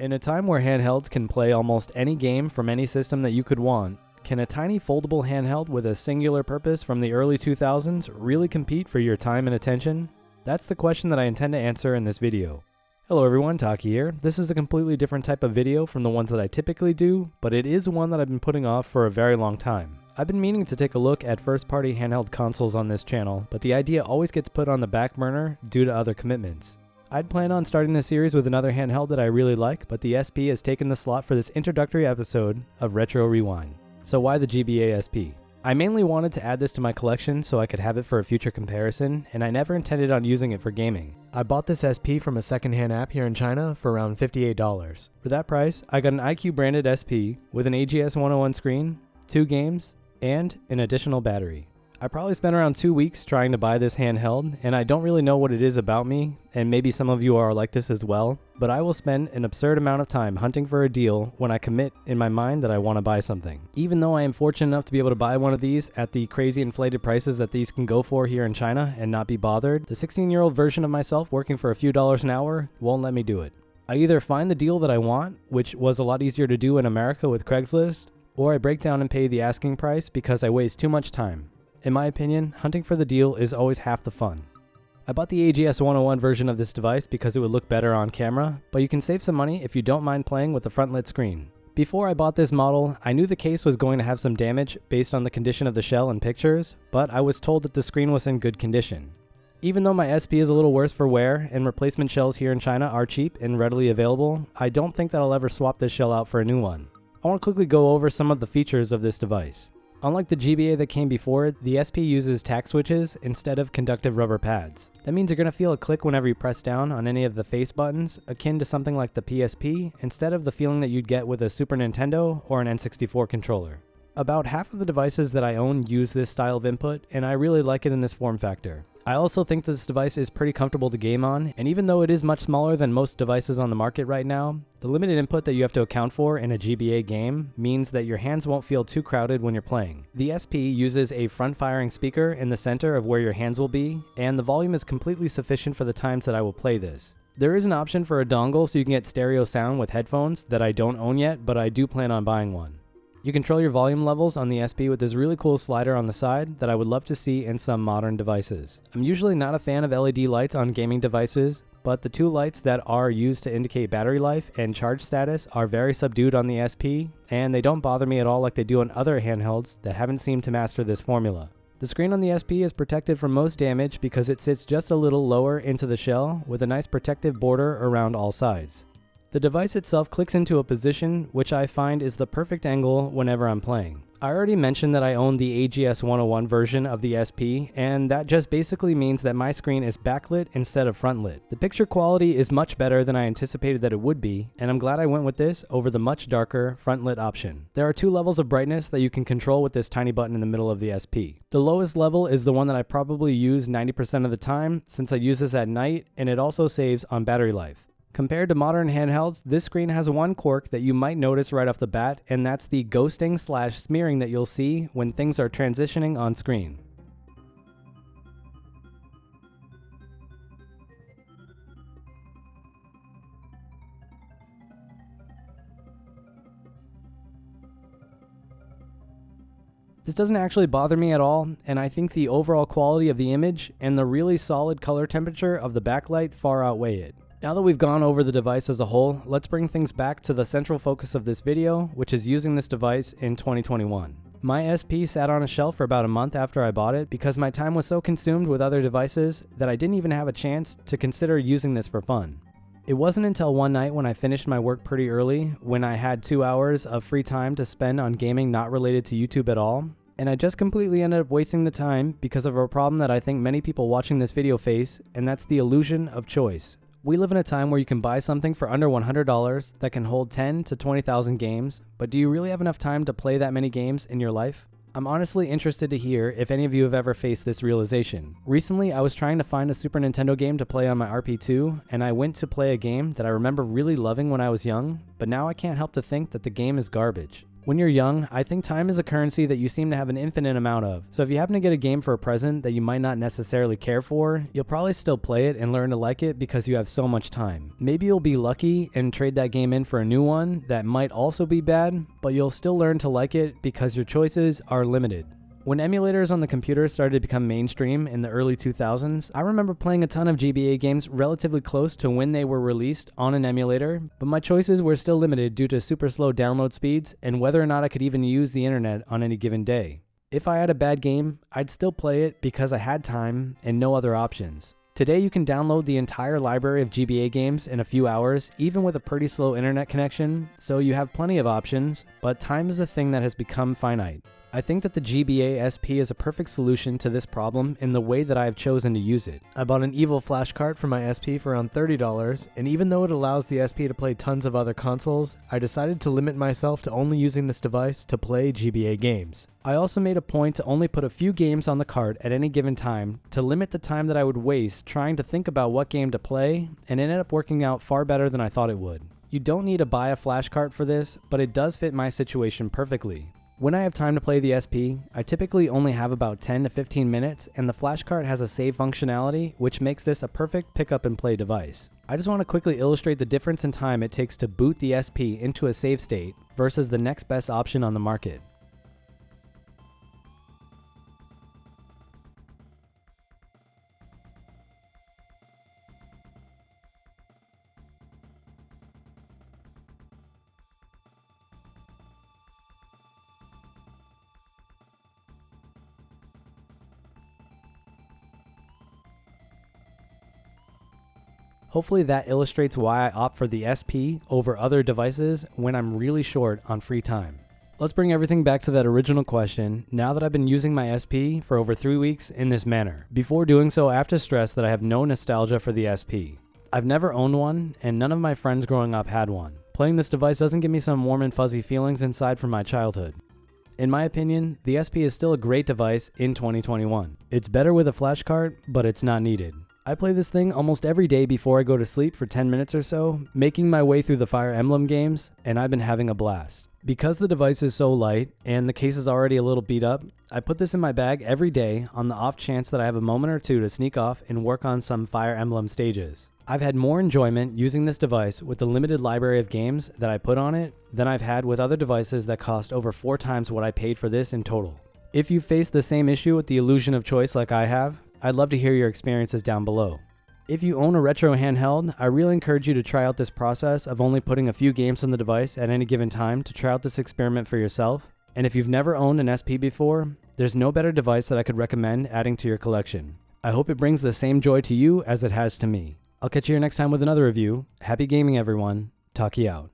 In a time where handhelds can play almost any game from any system that you could want, can a tiny foldable handheld with a singular purpose from the early 2000s really compete for your time and attention? That's the question that I intend to answer in this video. Hello everyone, Taki here. This is a completely different type of video from the ones that I typically do, but it is one that I've been putting off for a very long time. I've been meaning to take a look at first-party handheld consoles on this channel, but the idea always gets put on the back burner due to other commitments. I'd planned on starting this series with another handheld that I really like, but the SP has taken the slot for this introductory episode of Retro Rewind. So why the GBA SP? I mainly wanted to add this to my collection so I could have it for a future comparison, and I never intended on using it for gaming. I bought this SP from a secondhand app here in China for around $58. For that price, I got an IQ branded SP with an AGS 101 screen, 2 games, and an additional battery. I probably spent around 2 weeks trying to buy this handheld, and I don't really know what it is about me, and maybe some of you are like this as well, but I will spend an absurd amount of time hunting for a deal when I commit in my mind that I want to buy something. Even though I am fortunate enough to be able to buy one of these at the crazy inflated prices that these can go for here in China and not be bothered, the 16-year-old version of myself working for a few dollars an hour won't let me do it. I either find the deal that I want, which was a lot easier to do in America with Craigslist, or I break down and pay the asking price because I waste too much time. In my opinion, hunting for the deal is always half the fun. I bought the AGS 101 version of this device because it would look better on camera, but you can save some money if you don't mind playing with the front-lit screen. Before I bought this model, I knew the case was going to have some damage based on the condition of the shell and pictures, but I was told that the screen was in good condition. Even though my SP is a little worse for wear and replacement shells here in China are cheap and readily available, I don't think that I'll ever swap this shell out for a new one. I want to quickly go over some of the features of this device. Unlike the GBA that came before it, the SP uses tack switches instead of conductive rubber pads. That means you're going to feel a click whenever you press down on any of the face buttons, akin to something like the PSP, instead of the feeling that you'd get with a Super Nintendo or an N64 controller. About half of the devices that I own use this style of input, and I really like it in this form factor. I also think this device is pretty comfortable to game on, and even though it is much smaller than most devices on the market right now, the limited input that you have to account for in a GBA game means that your hands won't feel too crowded when you're playing. The SP uses a front-firing speaker in the center of where your hands will be, and the volume is completely sufficient for the times that I will play this. There is an option for a dongle so you can get stereo sound with headphones that I don't own yet, but I do plan on buying one. You control your volume levels on the SP with this really cool slider on the side that I would love to see in some modern devices. I'm usually not a fan of LED lights on gaming devices, but the 2 lights that are used to indicate battery life and charge status are very subdued on the SP, and they don't bother me at all like they do on other handhelds that haven't seemed to master this formula. The screen on the SP is protected from most damage because it sits just a little lower into the shell with a nice protective border around all sides. The device itself clicks into a position which I find is the perfect angle whenever I'm playing. I already mentioned that I own the AGS 101 version of the SP, and that just basically means that my screen is backlit instead of frontlit. The picture quality is much better than I anticipated that it would be, and I'm glad I went with this over the much darker frontlit option. There are 2 levels of brightness that you can control with this tiny button in the middle of the SP. The lowest level is the one that I probably use 90% of the time since I use this at night, and it also saves on battery life. Compared to modern handhelds, this screen has one quirk that you might notice right off the bat, and that's the ghosting / smearing that you'll see when things are transitioning on screen. This doesn't actually bother me at all, and I think the overall quality of the image and the really solid color temperature of the backlight far outweigh it. Now that we've gone over the device as a whole, let's bring things back to the central focus of this video, which is using this device in 2021. My SP sat on a shelf for about a month after I bought it because my time was so consumed with other devices that I didn't even have a chance to consider using this for fun. It wasn't until one night when I finished my work pretty early, when I had 2 hours of free time to spend on gaming not related to YouTube at all, and I just completely ended up wasting the time because of a problem that I think many people watching this video face, and that's the illusion of choice. We live in a time where you can buy something for under $100 that can hold 10 to 20,000 games, but do you really have enough time to play that many games in your life? I'm honestly interested to hear if any of you have ever faced this realization. Recently, I was trying to find a Super Nintendo game to play on my RP2, and I went to play a game that I remember really loving when I was young, but now I can't help to think that the game is garbage. When you're young, I think time is a currency that you seem to have an infinite amount of. So if you happen to get a game for a present that you might not necessarily care for, you'll probably still play it and learn to like it because you have so much time. Maybe you'll be lucky and trade that game in for a new one that might also be bad, but you'll still learn to like it because your choices are limited. When emulators on the computer started to become mainstream in the early 2000s, I remember playing a ton of GBA games relatively close to when they were released on an emulator, but my choices were still limited due to super slow download speeds and whether or not I could even use the internet on any given day. If I had a bad game, I'd still play it because I had time and no other options. Today you can download the entire library of GBA games in a few hours, even with a pretty slow internet connection, so you have plenty of options, but time is the thing that has become finite. I think that the GBA SP is a perfect solution to this problem in the way that I have chosen to use it. I bought an evil flash cart for my SP for around $30, and even though it allows the SP to play tons of other consoles, I decided to limit myself to only using this device to play GBA games. I also made a point to only put a few games on the cart at any given time to limit the time that I would waste trying to think about what game to play, and it ended up working out far better than I thought it would. You don't need to buy a flash cart for this, but it does fit my situation perfectly. When I have time to play the SP, I typically only have about 10 to 15 minutes, and the flash cart has a save functionality, which makes this a perfect pick up and play device. I just want to quickly illustrate the difference in time it takes to boot the SP into a save state versus the next best option on the market. Hopefully that illustrates why I opt for the SP over other devices when I'm really short on free time. Let's bring everything back to that original question now that I've been using my SP for over 3 weeks in this manner. Before doing so, I have to stress that I have no nostalgia for the SP. I've never owned one, and none of my friends growing up had one. Playing this device doesn't give me some warm and fuzzy feelings inside from my childhood. In my opinion, the SP is still a great device in 2021. It's better with a flash cart, but it's not needed. I play this thing almost every day before I go to sleep for 10 minutes or so, making my way through the Fire Emblem games, and I've been having a blast. Because the device is so light, and the case is already a little beat up, I put this in my bag every day on the off chance that I have a moment or two to sneak off and work on some Fire Emblem stages. I've had more enjoyment using this device with the limited library of games that I put on it than I've had with other devices that cost over 4 times what I paid for this in total. If you face the same issue with the illusion of choice like I have, I'd love to hear your experiences down below. If you own a retro handheld, I really encourage you to try out this process of only putting a few games on the device at any given time to try out this experiment for yourself. And if you've never owned an SP before, there's no better device that I could recommend adding to your collection. I hope it brings the same joy to you as it has to me. I'll catch you here next time with another review. Happy gaming, everyone. Taki out.